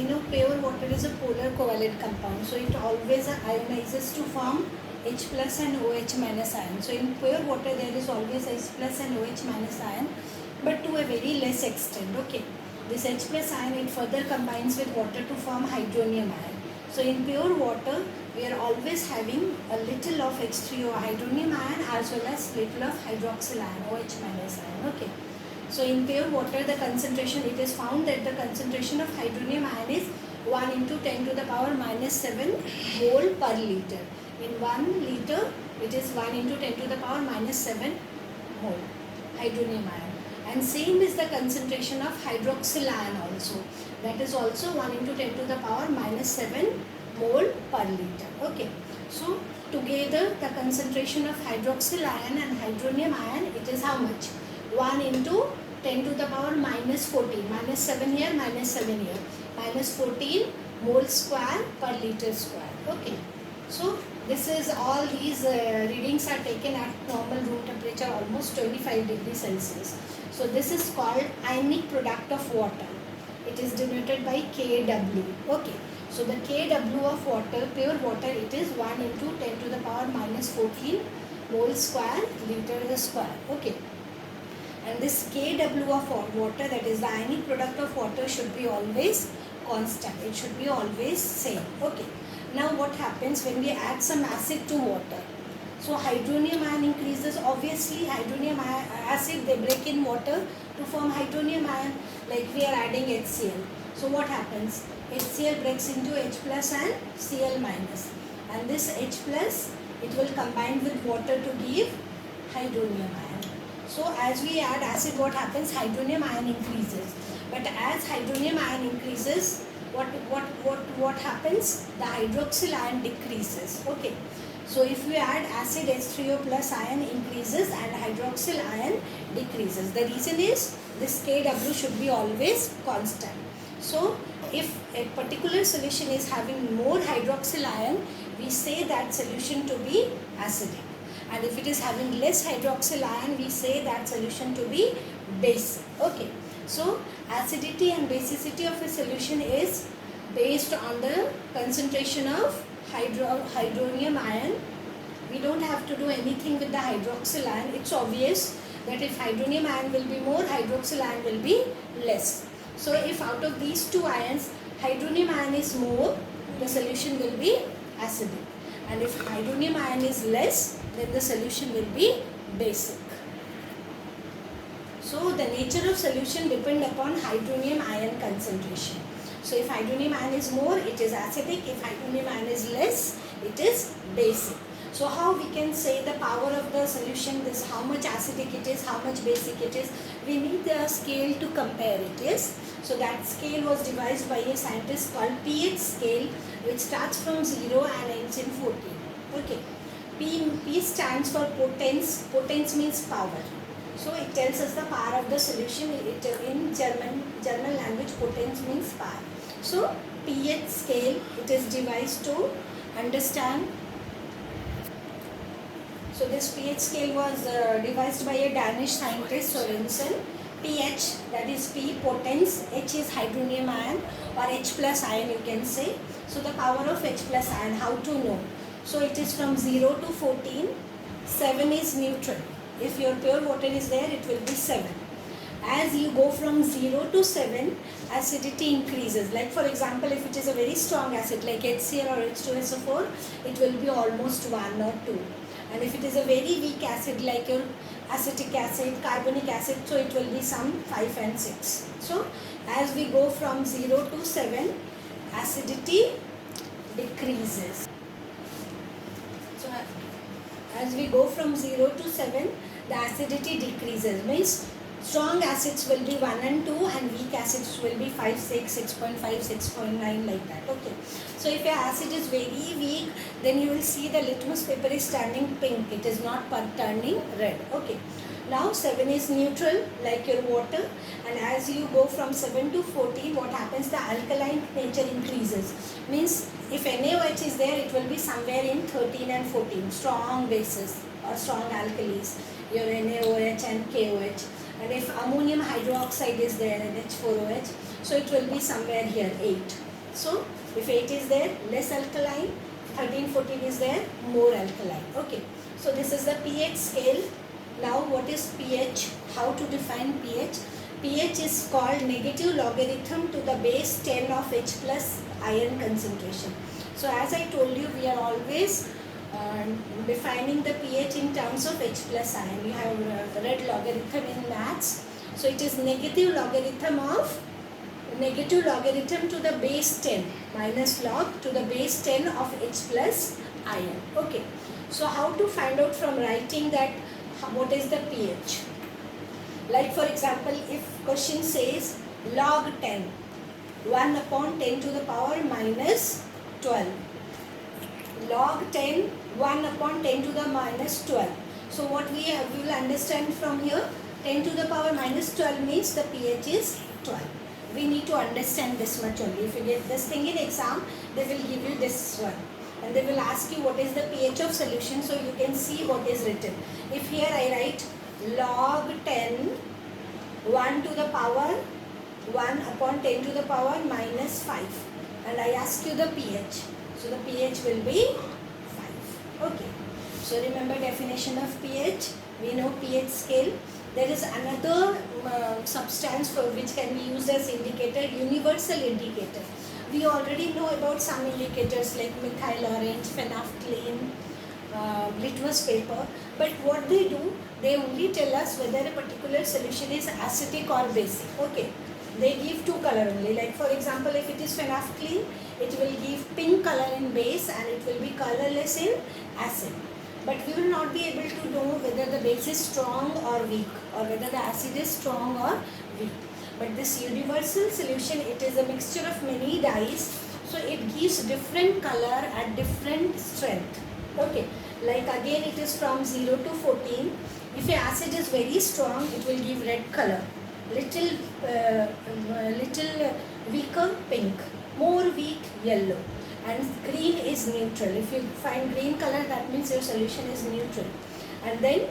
we know pure water is a polar covalent compound, so it always ionizes to form H plus and OH minus ion. So in pure water there is always H plus and OH minus ion, but to a very less extent. Okay, this H plus ion, it further combines with water to form hydronium ion. So in pure water we are always having a little of H3O hydronium ion as well as little of hydroxyl ion, OH minus ion. Okay. So in pure water the concentration, it is found that the concentration of hydronium ion is 1 into 10 to the power minus 7 mole per liter. In 1 liter it is 1 into 10 to the power minus 7 mole hydronium ion. And same is the concentration of hydroxyl ion also. That is also 1 into 10 to the power minus 7 mole per liter. Okay. So together the concentration of hydroxyl ion and hydronium ion, it is how much? 1 into 10 to the power minus 14, minus 7 here, minus 7 here, minus 14 mole square per liter square. Okay. So this is all these readings are taken at normal room temperature, almost 25 degrees Celsius. So this is called ionic product of water. It is denoted by Kw. Okay. So the Kw of water, pure water, it is 1 into 10 to the power minus 14 mole square liter square. Okay. And this Kw of water, that is the ionic product of water, should be always constant. It should be always same. Okay. Now what happens when we add some acid to water? So hydronium ion increases. Obviously hydronium acid, they break in water to form hydronium ion, like we are adding HCl. So what happens? HCl breaks into H plus and Cl minus. And this H plus, it will combine with water to give hydronium ion. So as we add acid, what happens? Hydronium ion increases. But as hydronium ion increases, what happens? The hydroxyl ion decreases. Okay. So if we add acid, H3O plus ion increases and hydroxyl ion decreases. The reason is this Kw should be always constant. So if a particular solution is having more hydroxyl ion, we say that solution to be acidic. And if it is having less hydroxyl ion, we say that solution to be basic. Okay. So acidity and basicity of a solution is based on the concentration of hydronium ion. We don't have to do anything with the hydroxyl ion. It's obvious that if hydronium ion will be more, hydroxyl ion will be less. So if out of these two ions, hydronium ion is more, the solution will be acidic. And if hydronium ion is less, then the solution will be basic. So the nature of solution depends upon hydronium ion concentration. So if hydronium ion is more, it is acidic. If hydronium ion is less, it is basic. So how we can say the power of the solution, this how much acidic it is, how much basic it is? We need the scale to compare it. Yes. So that scale was devised by a scientist called pH scale, which starts from 0 and ends in 14. Okay. P stands for potence. Potence means power. So it tells us the power of the solution. In German language, potence means power. So pH scale, it is devised to understand. So this pH scale was devised by a Danish scientist, Sorensen. pH, that is P, potence, H is hydronium ion or H plus ion, you can say. So the power of H plus ion, how to know? So it is from 0 to 14, 7 is neutral. If your pure water is there, it will be 7. As you go from 0 to 7, acidity increases. Like for example, if it is a very strong acid like HCl or H2SO4, it will be almost 1 or 2. And if it is a very weak acid like your acetic acid, carbonic acid, so it will be some 5 and 6. So as we go from 0 to 7, acidity decreases. So as we go from 0 to 7, the acidity decreases. Means strong acids will be 1 and 2 and weak acids will be 5, 6, 6.5, 6.9 like that. Okay. So if your acid is very weak, then you will see the litmus paper is turning pink. It is not turning red. Okay. Now 7 is neutral like your water, and as you go from 7 to 14, what happens? The alkaline nature increases. Means if NaOH is there, it will be somewhere in 13 and 14. Strong bases or strong alkalis. Your NaOH and KOH. And if ammonium hydroxide is there, and H4OH, so it will be somewhere here 8. So if 8 is there, less alkaline, 13, 14 is there, more alkaline. Okay. So this is the pH scale. Now what is pH? How to define pH? pH is called negative logarithm to the base 10 of H plus ion concentration. So as I told you, we are always defining the pH in terms of H plus ion. We have read logarithm in maths. So it is negative logarithm to the base 10 minus log to the base 10 of H plus ion. Okay. So how to find out from writing that what is the pH? Like for example, if question says log 10, 1 upon 10 to the power minus 12. Log 10, 1 upon 10 to the minus 12. So what we will understand from here, 10 to the power minus 12 means the pH is 12. We need to understand this much only. If you get this thing in exam, they will give you this one. And they will ask you what is the pH of solution, so you can see what is written. If here I write log 10, 1 to the power 1 upon 10 to the power minus 5, and I ask you the pH. So the pH will be 5. Okay. So remember definition of pH. We know pH scale. There is another substance for which can be used as indicator, universal indicator. We already know about some indicators like methyl orange, phenolphthalein, litmus paper. But what they do, they only tell us whether a particular solution is acidic or basic. Okay. They give two color only. Like for example, if it is phenolphthalein, it will give pink color in base and it will be colorless in acid. But we will not be able to know whether the base is strong or weak, or whether the acid is strong or weak. But this universal solution, it is a mixture of many dyes, so it gives different color at different strength. Okay, like again it is from 0 to 14. If the acid is very strong, it will give red color. Little weaker, pink. More weak, yellow. And green is neutral. If you find green color, that means your solution is neutral. And then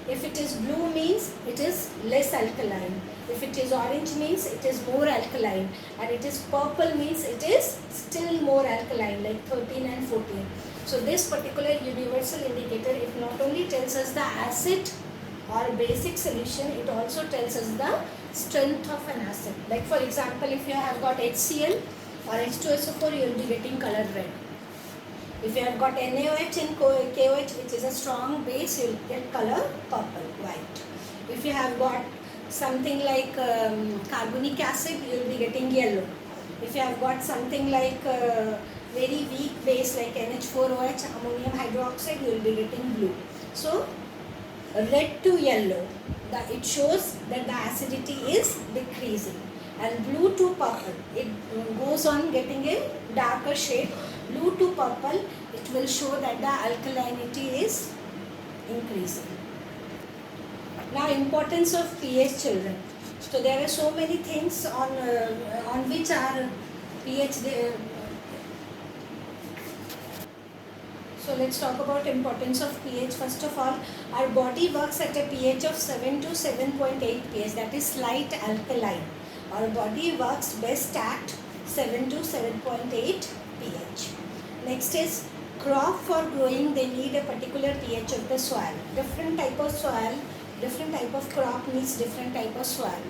if it is blue means it is less alkaline. If it is orange means it is more alkaline. And it is purple means it is still more alkaline, like 13 and 14. So this particular universal indicator, it not only tells us the acid or basic solution, it also tells us the strength of an acid. Like for example, if you have got HCl or H2SO4, you will be getting color red. If you have got NaOH and KOH, which is a strong base, you will get color purple, white. If you have got something like carbonic acid, you will be getting yellow. If you have got something like very weak base like NH4OH, ammonium hydroxide, you will be getting blue. So red to yellow, it shows that the acidity is decreasing. And blue to purple, it goes on getting a darker shade. Blue to purple, it will show that the alkalinity is increasing. Now, importance of pH, children. So there are so many things on which our pH. So let's talk about importance of pH. First of all, our body works at a pH of 7 to 7.8 pH, that is slight alkaline. Our body works best at 7 to 7.8 pH. Next is crop for growing, they need a particular pH of the soil. Different type of soil, different type of crop needs different type of soil,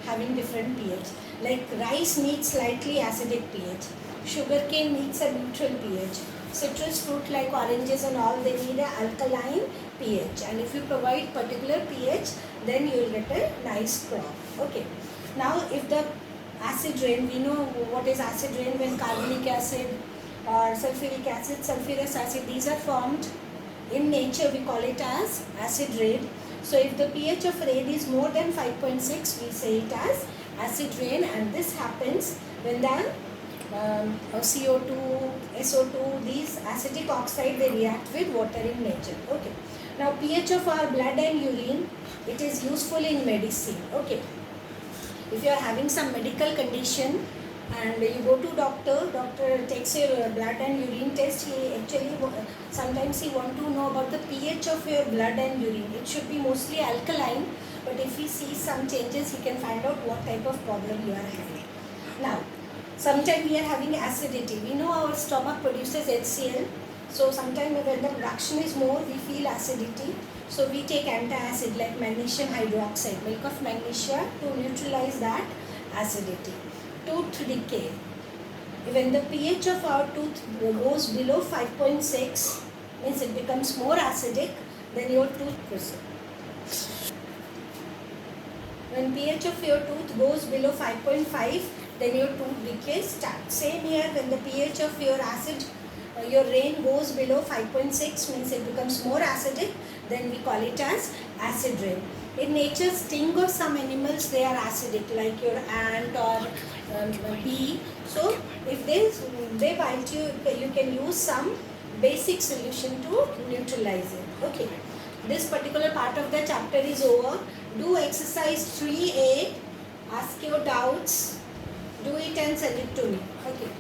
having different pH. Like rice needs slightly acidic pH. Sugarcane needs a neutral pH. Citrus fruit like oranges and all, they need an alkaline pH. And if you provide particular pH, then you will get a nice crop. Okay. Now, if the acid rain, we know what is acid rain when carbonic acid or sulfuric acid, sulfurous acid, these are formed in nature, we call it as acid rain. So, if the pH of rain is more than 5.6, we say it as acid rain, and this happens when the CO2, SO2, these acidic oxide, they react with water in nature. Okay. Now, pH of our blood and urine, it is useful in medicine. Okay. If you are having some medical condition and you go to doctor takes your blood and urine test, he actually sometimes he want to know about the pH of your blood and urine. It should be mostly alkaline, but if he sees some changes, he can find out what type of problem you are having. Now, Sometimes we are having acidity. We know our stomach produces HCl. So sometimes when the production is more, we feel acidity. So we take antacid like magnesium hydroxide, milk of magnesia, to neutralize that acidity. Tooth decay. When the pH of our tooth goes below 5.6, means it becomes more acidic, then your tooth proceeds. When pH of your tooth goes below 5.5, then your tooth decay starts. Same here, when the pH of your acid, your rain goes below 5.6, means it becomes more acidic, then we call it as acid rain. In nature, sting of some animals, they are acidic, like your ant or bee. So if they bite you, you can use some basic solution to neutralize it. Okay, this particular part of the chapter is over. Do exercise 3A, ask your doubts, do it and send it to me. Okay.